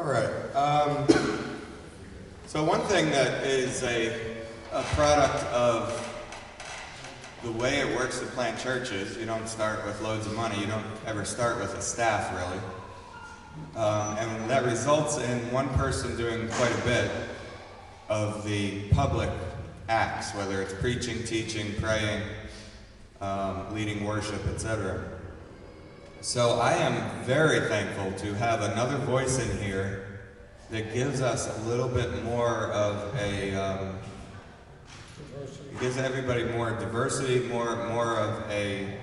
right. So one thing that is a product of the way it works to plant churches, you don't start with loads of money. You don't ever start with a staff, really. And that results in one person doing quite a bit of the public acts, whether it's preaching, teaching, praying, leading worship, etc. So I am very thankful to have another voice in here that gives us a little bit more of a, it gives everybody more diversity, more of a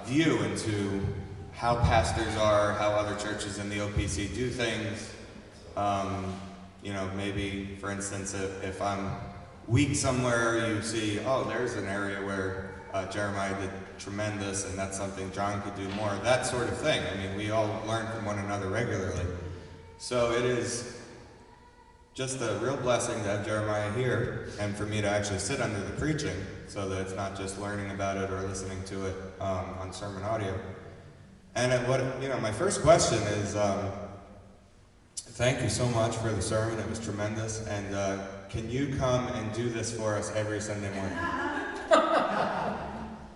view into how pastors are, how other churches in the OPC do things. You know, maybe, for instance, if I'm weak somewhere, you see, oh, there's an area where Jeremiah did tremendous, and that's something John could do more, that sort of thing. I mean, we all learn from one another regularly. So it is just a real blessing to have Jeremiah here, and for me to actually sit under the preaching, so that it's not just learning about it or listening to it on sermon audio. And my first question is, thank you so much for the sermon. It was tremendous. And can you come and do this for us every Sunday morning?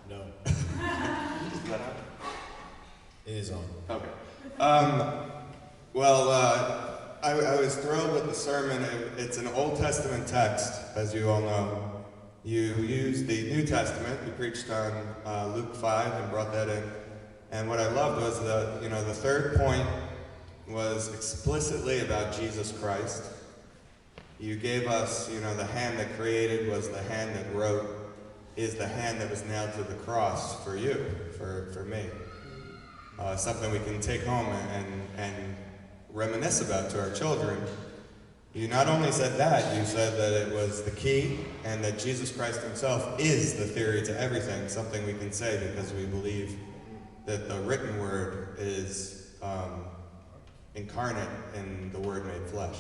No. It is on. Okay. I was thrilled with the sermon. It's an Old Testament text, as you all know. You used the New Testament. You preached on Luke 5 and brought that in. And what I loved was the third point was explicitly about Jesus Christ. You gave us, the hand that created was the hand that wrote, is the hand that was nailed to the cross for you, for me. Something we can take home and reminisce about to our children. You not only said that, you said that it was the key and that Jesus Christ himself is the theory to everything, something we can say because we believe that the written word is incarnate in the Word made flesh.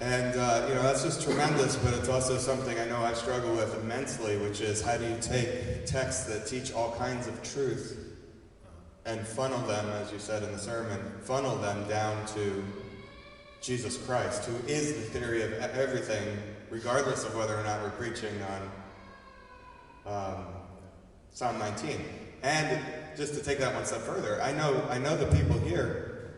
And, that's just tremendous, but it's also something I know I struggle with immensely, which is how do you take texts that teach all kinds of truth and funnel them, as you said in the sermon, funnel them down to Jesus Christ, who is the theory of everything, regardless of whether or not we're preaching on Psalm 19. And just to take that one step further, I know the people here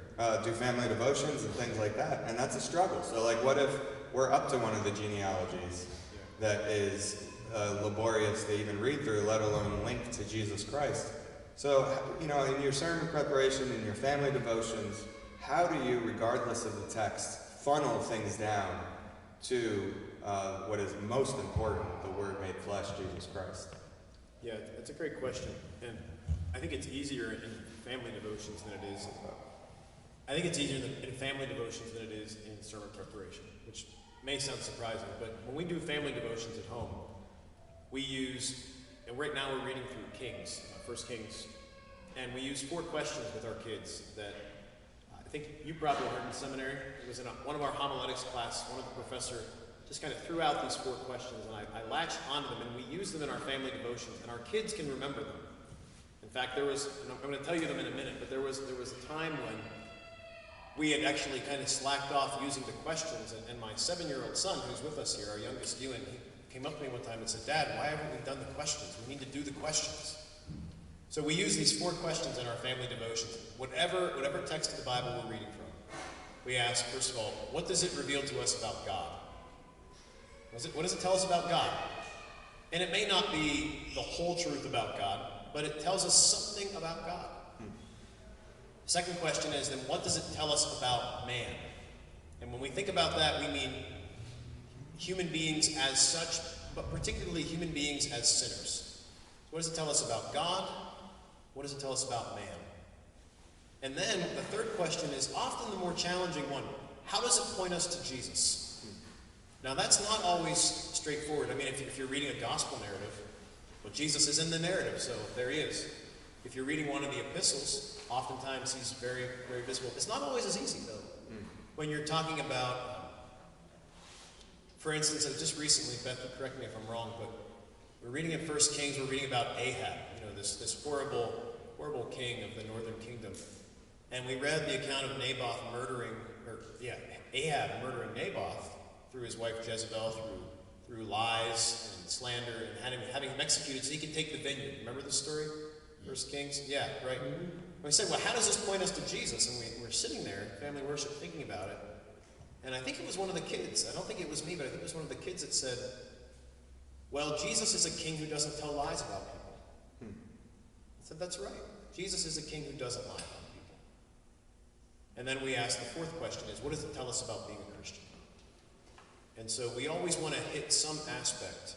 do family devotions and things like that, and that's a struggle. So, what if we're up to one of the genealogies that is laborious to even read through, let alone link to Jesus Christ? So, in your sermon preparation, in your family devotions, how do you, regardless of the text, funnel things down to what is most important, the Word made flesh, Jesus Christ? Yeah, that's a great question, and I think it's easier in family devotions than it is. I think it's easier in family devotions than it is in sermon preparation, which may sound surprising, but when we do family devotions at home, we use, and right now we're reading through Kings, 1 Kings, and we use 4 questions with our kids that I think you probably heard in seminary. It was in one of our homiletics class, one of the professor just kind of threw out these 4 questions, and I latched onto them, and we use them in our family devotions, and our kids can remember them. In fact, there was, and I'm going to tell you them in a minute, but there was a time when we had actually kind of slacked off using the questions, and my 7-year-old son, who's with us here, our youngest Ewan, he came up to me one time and said, "Dad, why haven't we done the questions? We need to do the questions." So we use these 4 questions in our family devotions, whatever text of the Bible we're reading from. We ask, first of all, what does it reveal to us about God? What does it tell us about God? And it may not be the whole truth about God, but it tells us something about God. The second question is, then what does it tell us about man? And when we think about that, we mean human beings as such, but particularly human beings as sinners. So what does it tell us about God? What does it tell us about man? And then the third question is often the more challenging one. How does it point us to Jesus? Now that's not always straightforward. I mean, if you're reading a gospel narrative, well, Jesus is in the narrative, so there he is. If you're reading one of the epistles, oftentimes he's very, very visible. It's not always as easy, though. When you're talking about, for instance, just recently, Beth, correct me if I'm wrong, but we're reading in 1 Kings, we're reading about Ahab, this horrible king of the northern kingdom. And we read the account of Ahab murdering Naboth through his wife Jezebel, through lies and slander, and having him executed so he could take the vineyard. Remember the story? First Kings? Yeah, right. We said, well, how does this point us to Jesus? And we're sitting there in family worship thinking about it. And I think it was one of the kids. I don't think it was me, but I think it was one of the kids that said, well, Jesus is a king who doesn't tell lies about people. I said, that's right. Jesus is a king who doesn't lie about people. And then we asked the fourth question is, what does it tell us about being a Christian? And so we always want to hit some aspect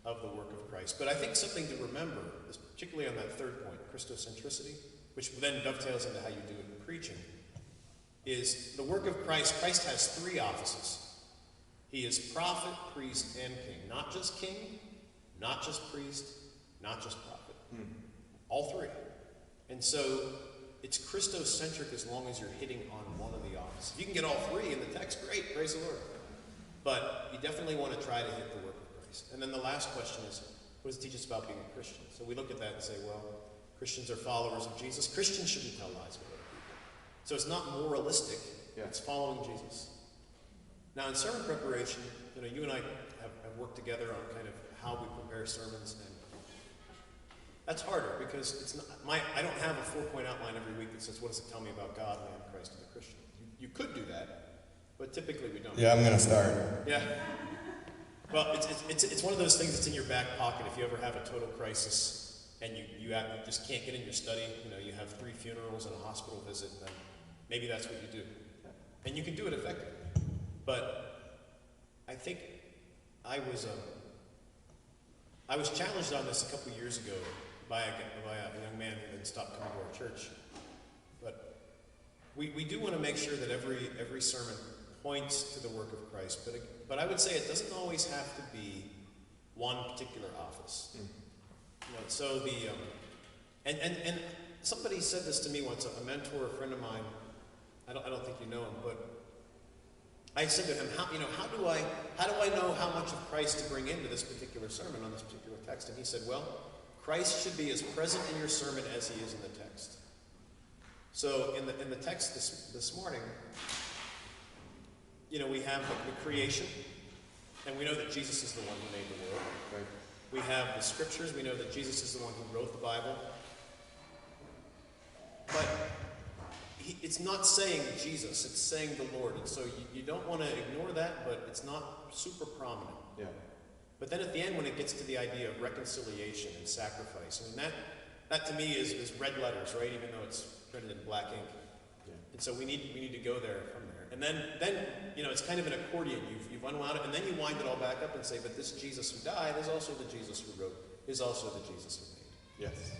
of the work of Christ. But I think something to remember, is particularly on that third point, Christocentricity, which then dovetails into how you do it in preaching, is the work of Christ. Christ has three offices. He is prophet, priest, and king. Not just king, not just priest, not just prophet. All three. And so it's Christocentric as long as you're hitting on one of the offices. If you can get all three in the text, great, praise the Lord. But you definitely want to try to hit the work of Christ. And then the last question is, what does it teach us about being a Christian? So we look at that and say, well, Christians are followers of Jesus. Christians shouldn't tell lies about other people. So it's not moralistic. Yeah. It's following Jesus. Now in sermon preparation, you and I have worked together on kind of how we prepare sermons, and that's harder because it's not I don't have a 4-point outline every week that says, what does it tell me about God, man, Christ, and the Christian? You could do that, but typically we don't. Yeah, I'm gonna start. Yeah. Well, it's one of those things that's in your back pocket. If you ever have a total crisis and you just can't get in your study, you have 3 funerals and a hospital visit, then maybe that's what you do. And you can do it effectively. But I think I was challenged on this a couple years ago by a young man who then stopped coming to our church. But we do want to make sure that every sermon points to the work of Christ. But I would say it doesn't always have to be one particular office. So and somebody said this to me once, a mentor, a friend of mine. I don't think you know him, but I said to him, how do I know how much of Christ to bring into this particular sermon on this particular text? And he said, well, Christ should be as present in your sermon as he is in the text. So in the text this morning, we have the creation, and we know that Jesus is the one who made the world. Right? We have the scriptures. We know that Jesus is the one who wrote the Bible. But it's not saying Jesus, it's saying the Lord. And so you don't want to ignore that, but it's not super prominent. Yeah. But then at the end, when it gets to the idea of reconciliation and sacrifice, that to me is red letters, right? Even though it's printed in black ink. Yeah. And so we need to go there from there. And then it's kind of an accordion. You've unwound it, and then you wind it all back up and say, but this Jesus who died is also the Jesus who wrote, is also the Jesus who made. Yes.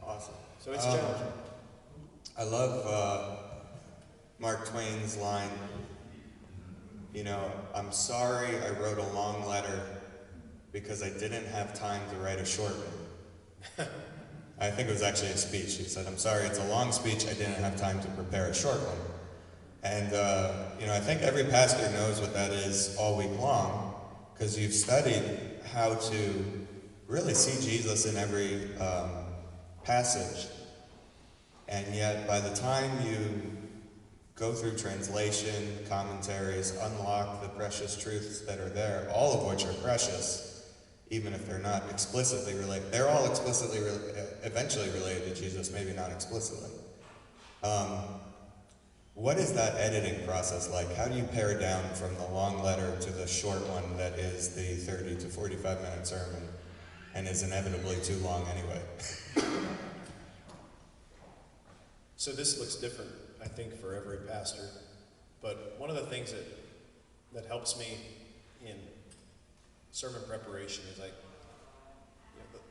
Awesome. So it's challenging. I love Mark Twain's line, I'm sorry I wrote a long letter because I didn't have time to write a short one. I think it was actually a speech. He said, I'm sorry, it's a long speech, I didn't have time to prepare a short one. And, I think every pastor knows what that is all week long, because you've studied how to really see Jesus in every passage. And yet, by the time you go through translation, commentaries, unlock the precious truths that are there, all of which are precious, even if they're not explicitly related. They're all explicitly, eventually related to Jesus, maybe not explicitly. What is that editing process like? How do you pare down from the long letter to the short one that is the 30 to 45-minute sermon and is inevitably too long anyway? So this looks different, I think, for every pastor. But one of the things that helps me in sermon preparation is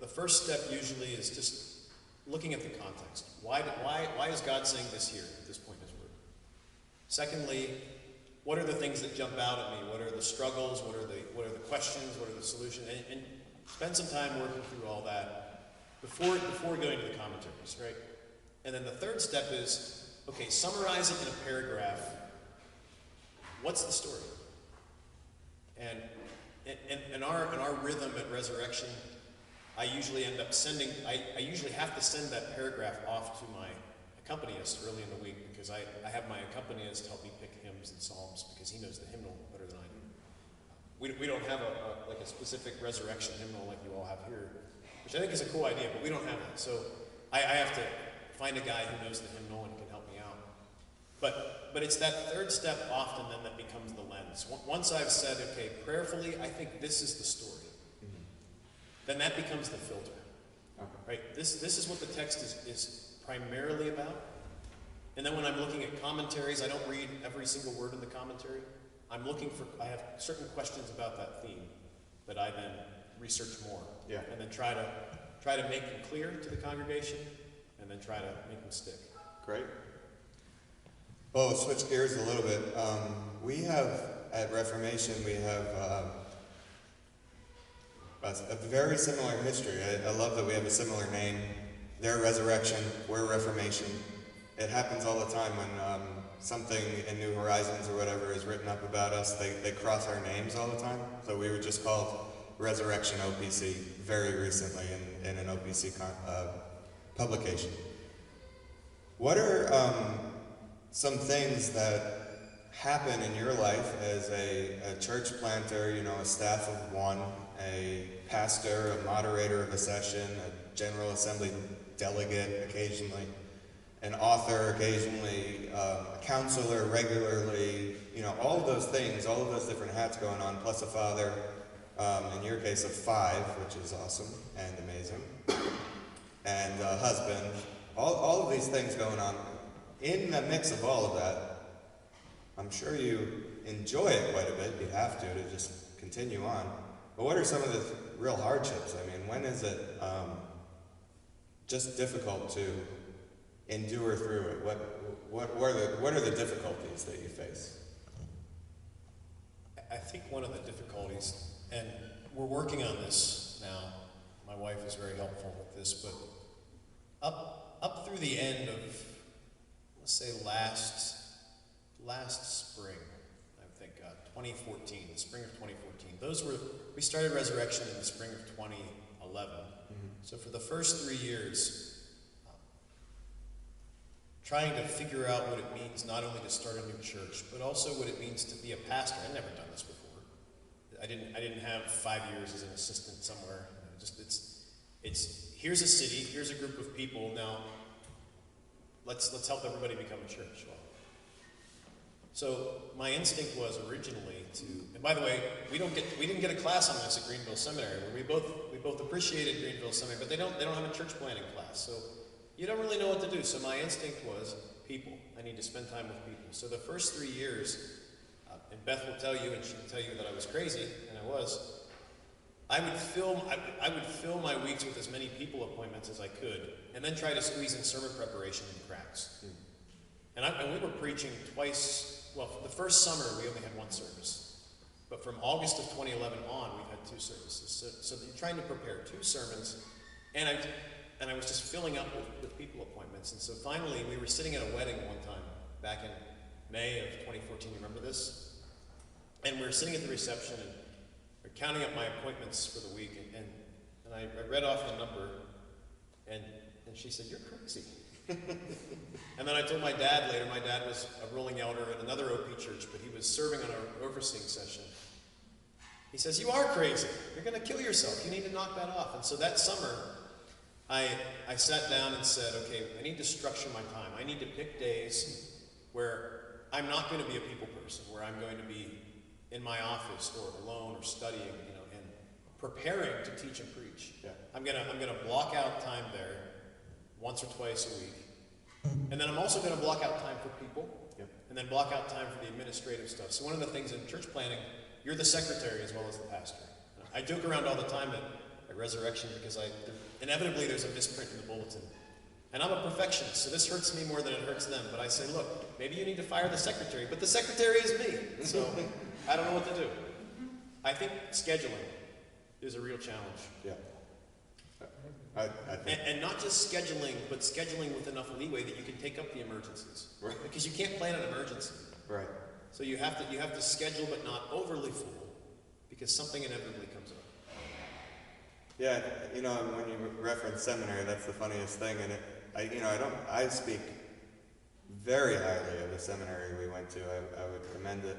the first step usually is just looking at the context. Why is God saying this here at this point in his word? Secondly, what are the things that jump out at me? What are the struggles? What are the questions? What are the solutions? And spend some time working through all that before going to the commentaries, right? And then the third step is, okay, summarize it in a paragraph. What's the story? And in our rhythm at Resurrection, I usually end up I usually have to send that paragraph off to my accompanist early in the week because I have my accompanist help me pick hymns and psalms because he knows the hymnal better than I do. We don't have like a specific resurrection hymnal like you all have here, which I think is a cool idea, but we don't have that. So I have to find a guy who knows the hymnal and can help me out. But it's that third step often then that becomes the lens. Once I've said, okay, prayerfully, I think this is the story, then that becomes the filter. Okay. Right? This is what the text is primarily about. And then when I'm looking at commentaries, I don't read every single word in the commentary. I have certain questions about that theme that I then research more. Yeah. And then try to make them clear to the congregation, and then try to make them stick. Great. Well, switch gears a little bit. We have, at Reformation, we have a very similar history. I love that we have a similar name. They're Resurrection, we're Reformation. It happens all the time when something in New Horizons or whatever is written up about us, they cross our names all the time. So we were just called Resurrection OPC very recently in an OPC publication. What are some things that happen in your life as a church planter, a staff of one, a pastor, a moderator of a session, a General Assembly delegate occasionally, an author occasionally, a counselor regularly, all of those things, all of those different hats going on, plus a father, in your case of 5, which is awesome and amazing, and a husband, all of these things going on. In the mix of all of that, I'm sure you enjoy it quite a bit. You have to just continue on. But what are some of the real hardships? I mean, when is it just difficult to endure through it? What are the difficulties that you face? I think one of the difficulties, and we're working on this now, my wife is very helpful with this, but up through the end of, let's say last spring, I think 2014, the spring of 2014. We started Resurrection in the spring of 2011. So for the first 3 years, trying to figure out what it means not only to start a new church, but also what it means to be a pastor. I'd never done this before. I didn't have 5 years as an assistant somewhere. It's here's a city, here's a group of people. Now let's help everybody become a church. So my instinct was originally to, and by the way, we didn't get a class on this at Greenville Seminary. Where we both appreciated Greenville Seminary, but they don't have a church planning class. So you don't really know what to do. So my instinct was people. I need to spend time with people. So the first 3 years, and Beth will tell you, and she will tell you that I was crazy, and I was. I would fill my weeks with as many people appointments as I could, and then try to squeeze in sermon preparation in the cracks. And we were preaching twice. Well, the first summer we only had one service, but from August of 2011 on, we've had 2 services. So you're trying to prepare 2 sermons, and I was just filling up with people appointments. And so finally, we were sitting at a wedding one time back in May of 2014. You remember this? And we were sitting at the reception and we're counting up my appointments for the week, and I read off the number, and she said, "You're crazy." And then I told my dad later. My dad was a ruling elder at another OP church, but he was serving on our overseeing session. He says, "You are crazy. You're going to kill yourself. You need to knock that off." And so that summer, I sat down and said, okay, I need to structure my time. I need to pick days where I'm not going to be a people person, where I'm going to be in my office or alone or studying, and preparing to teach and preach. Yeah. I'm gonna block out time there once or twice a week. And then I'm also going to block out time for people, and then block out time for the administrative stuff. So one of the things in church planning, you're the secretary as well as the pastor. I joke around all the time at Resurrection because inevitably there's a misprint in the bulletin. And I'm a perfectionist, so this hurts me more than it hurts them. But I say, look, maybe you need to fire the secretary, but the secretary is me. So I don't know what to do. I think scheduling is a real challenge. Yeah. I think. And not just scheduling, but scheduling with enough leeway that you can take up the emergencies. Right. Because you can't plan an emergency. Right. So you have to schedule, but not overly full, because something inevitably comes up. Yeah, when you reference seminary, that's the funniest thing, and I speak very highly of the seminary we went to. I would commend it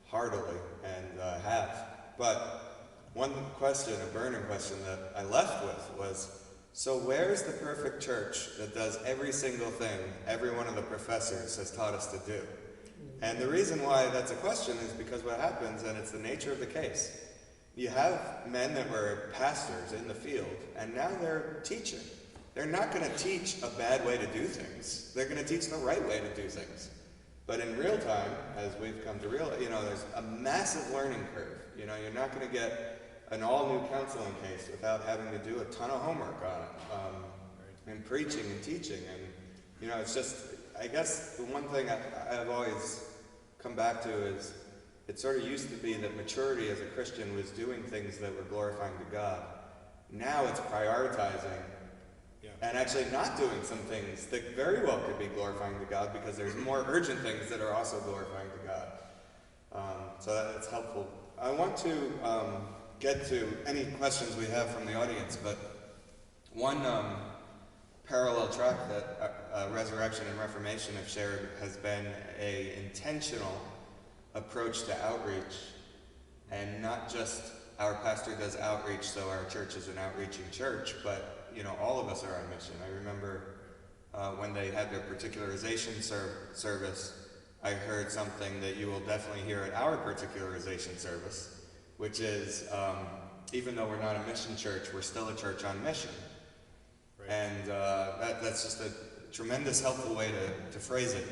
heartily and have. But one question, a burning question that I left with was, so where's the perfect church that does every single thing every one of the professors has taught us to do? And the reason why that's a question is because what happens, and it's the nature of the case, you have men that were pastors in the field, and now they're teaching. They're not going to teach a bad way to do things. They're going to teach the right way to do things. But in real time, as we've come to realize, there's a massive learning curve. You're not going to get an all-new counseling case without having to do a ton of homework on it, and preaching and teaching. And, it's just, I guess the one thing I've always come back to is, it sort of used to be that maturity as a Christian was doing things that were glorifying to God. Now it's prioritizing and actually not doing some things that very well could be glorifying to God, because there's more urgent things that are also glorifying to God. So that's helpful. I want to get to any questions we have from the audience, but one parallel track that Resurrection and Reformation have shared has been an intentional approach to outreach, and not just our pastor does outreach so our church is an outreaching church, but all of us are on mission. I remember when they had their particularization service, I heard something that you will definitely hear at our particularization service, which is, even though we're not a mission church, we're still a church on mission. Right. And that's just a tremendous helpful way to phrase it.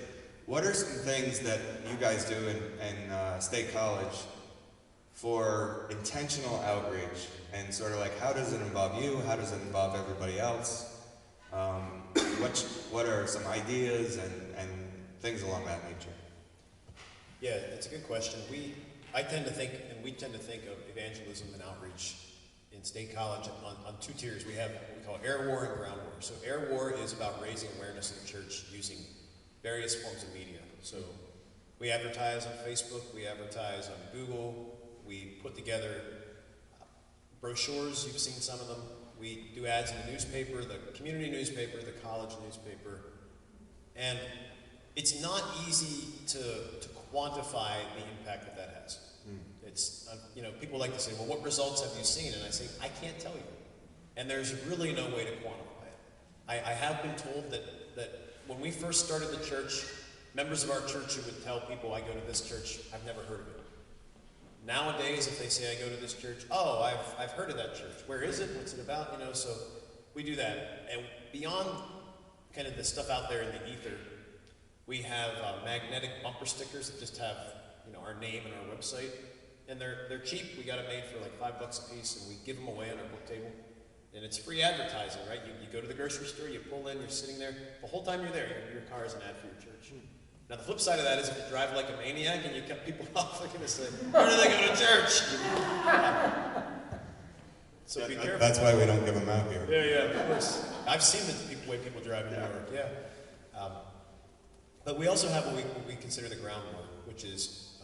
What are some things that you guys do in State College for intentional outreach, and sort of like, how does it involve you? How does it involve everybody else? What are some ideas and things along that nature? Yeah, it's a good question. We tend to think of evangelism and outreach in State College on two tiers. We have what we call air war and ground war. So air war is about raising awareness of the church using various forms of media. So we advertise on Facebook, we advertise on Google, we put together brochures, you've seen some of them. We do ads in the newspaper, the community newspaper, the college newspaper. And it's not easy to quantify the impact that has. It's, people like to say, well, what results have you seen? And I say, I can't tell you. And there's really no way to quantify it. I have been told that when we first started the church, members of our church who would tell people, I go to this church, I've never heard of it. Nowadays, if they say I go to this church, oh, I've heard of that church. Where is it? What's it about? So we do that. And beyond kind of the stuff out there in the ether, we have magnetic bumper stickers that just have our name and our website, and they're cheap. We got it made for like $5 a piece, and we give them away on our book table. And it's free advertising, right? You go to the grocery store, you pull in, you're sitting there. The whole time you're there, your car is an ad for your church. Now, the flip side of that is if you drive like a maniac and you cut people off, they're going to say, where do they go to church? So be careful. That's why we don't give them out here. Yeah, of course. I've seen the way people drive in New York, but we also have what we consider the ground war, which is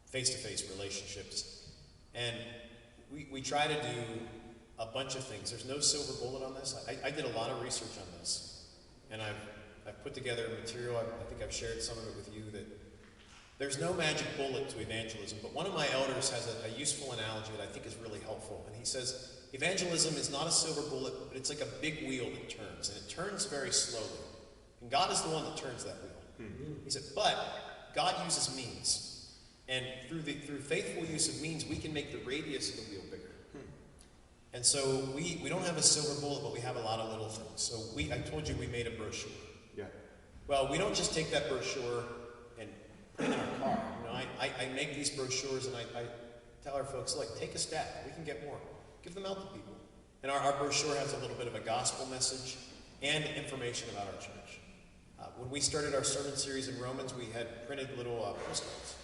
face-to-face relationships. And we try to do a bunch of things. There's no silver bullet on this. I did a lot of research on this, and I've put together material. I think I've shared some of it with you, that there's no magic bullet to evangelism, but one of my elders has a useful analogy that I think is really helpful. And he says, evangelism is not a silver bullet, but it's like a big wheel that turns, and it turns very slowly. And God is the one that turns that wheel. He said, but God uses means. And through faithful use of means, we can make the radius of the wheel bigger. And so we don't have a silver bullet, but we have a lot of little things. So I told you we made a brochure. Yeah. Well, we don't just take that brochure and put it in our car. I make these brochures, and I tell our folks, look, take a stack. We can get more. Give them out to people. And our brochure has a little bit of a gospel message and information about our church. When we started our sermon series in Romans, we had printed little postcards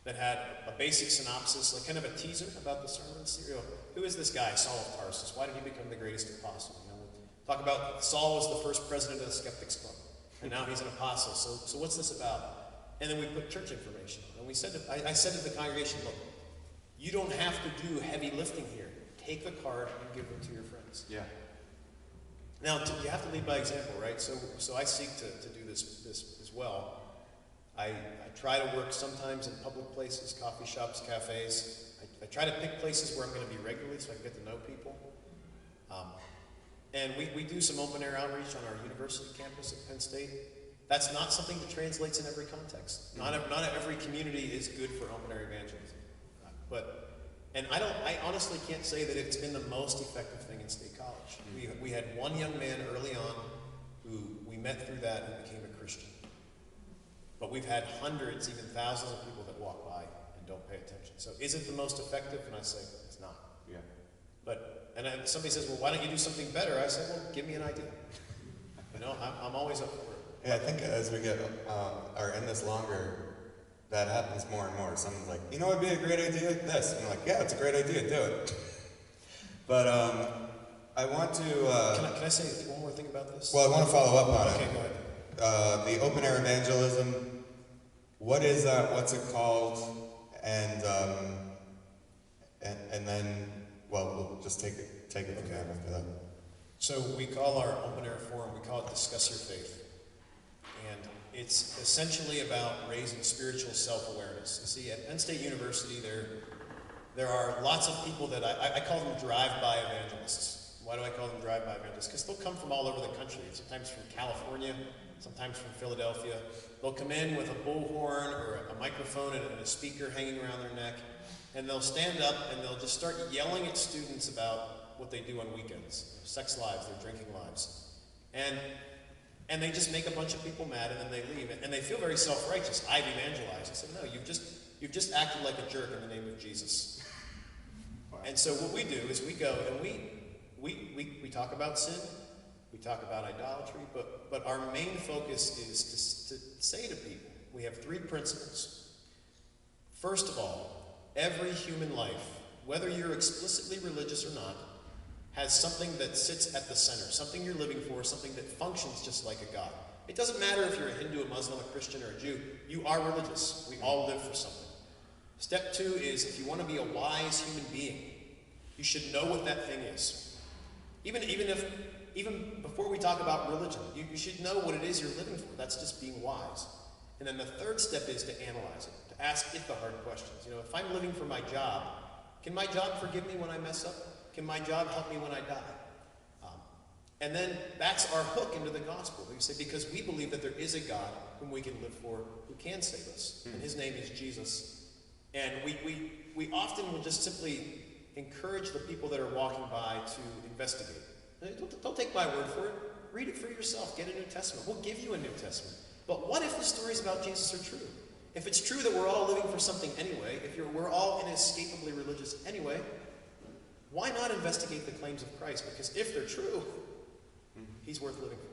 that had a basic synopsis, like kind of a teaser about the sermon series. Who is this guy, Saul of Tarsus? Why did he become the greatest apostle? Talk about Saul was the first president of the Skeptics Club, and now he's an apostle. So what's this about? And then we put church information on. And I said to the congregation, look, you don't have to do heavy lifting here. Take the card and give them to your friends. Yeah. Now, you have to lead by example, right? So I seek to do this as well. I try to work sometimes in public places, coffee shops, cafes. I try to pick places where I'm going to be regularly so I can get to know people. And we do some open air outreach on our university campus at Penn State. That's not something that translates in every context. Not every community is good for open air evangelism. And I honestly can't say that it's been the most effective thing in State College. We had one young man early on who we met through that and became a Christian. But we've had hundreds, even thousands of people that walk by and don't pay attention. So is it the most effective? And I say, it's not. Yeah. Somebody says, well, why don't you do something better? I say, well, give me an idea. I'm always up for it. Yeah, I think as we get, are in this longer, that happens more and more. Someone's like, you know what would be a great idea? This. And I'm like, yeah, it's a great idea, do it. But I want to... Can I say one more thing about this? Well, I want to follow up on it. Okay, go ahead. The open air evangelism, what is that? What's it called? And then, well, we'll just take it from there after that. So we call our open air forum, we call it Discuss Your Faith. And it's essentially about raising spiritual self-awareness. You see, at Penn State University, there are lots of people that I call them drive-by evangelists. Why do I call them drive-by evangelists? Because they'll come from all over the country, sometimes from California, sometimes from Philadelphia. They'll come in with a bullhorn or a microphone and a speaker hanging around their neck, and they'll stand up and they'll just start yelling at students about what they do on weekends, their sex lives, their drinking lives. And they just make a bunch of people mad, and then they leave. And they feel very self-righteous. I've evangelized. I said, no, you've just acted like a jerk in the name of Jesus. Wow. And so what we do is we go and we talk about sin, we talk about idolatry, but our main focus is to say to people, we have 3 principles. First of all, every human life, whether you're explicitly religious or not, has something that sits at the center, something you're living for, something that functions just like a God. It doesn't matter if you're a Hindu, a Muslim, a Christian, or a Jew. You are religious. We all live for something. Step 2 is, if you want to be a wise human being, you should know what that thing is. Even before we talk about religion, you should know what it is you're living for. That's just being wise. And then the 3rd step is to analyze it, to ask it the hard questions. If I'm living for my job, can my job forgive me when I mess up? Can my job help me when I die? And then that's our hook into the gospel. We say, because we believe that there is a God whom we can live for, who can save us. And his name is Jesus. And we often will just simply encourage the people that are walking by to investigate. Don't take my word for it. Read it for yourself. Get a New Testament. We'll give you a New Testament. But what if the stories about Jesus are true? If it's true that we're all living for something anyway, we're all inescapably religious anyway, why not investigate the claims of Christ? Because if they're true, he's worth living for.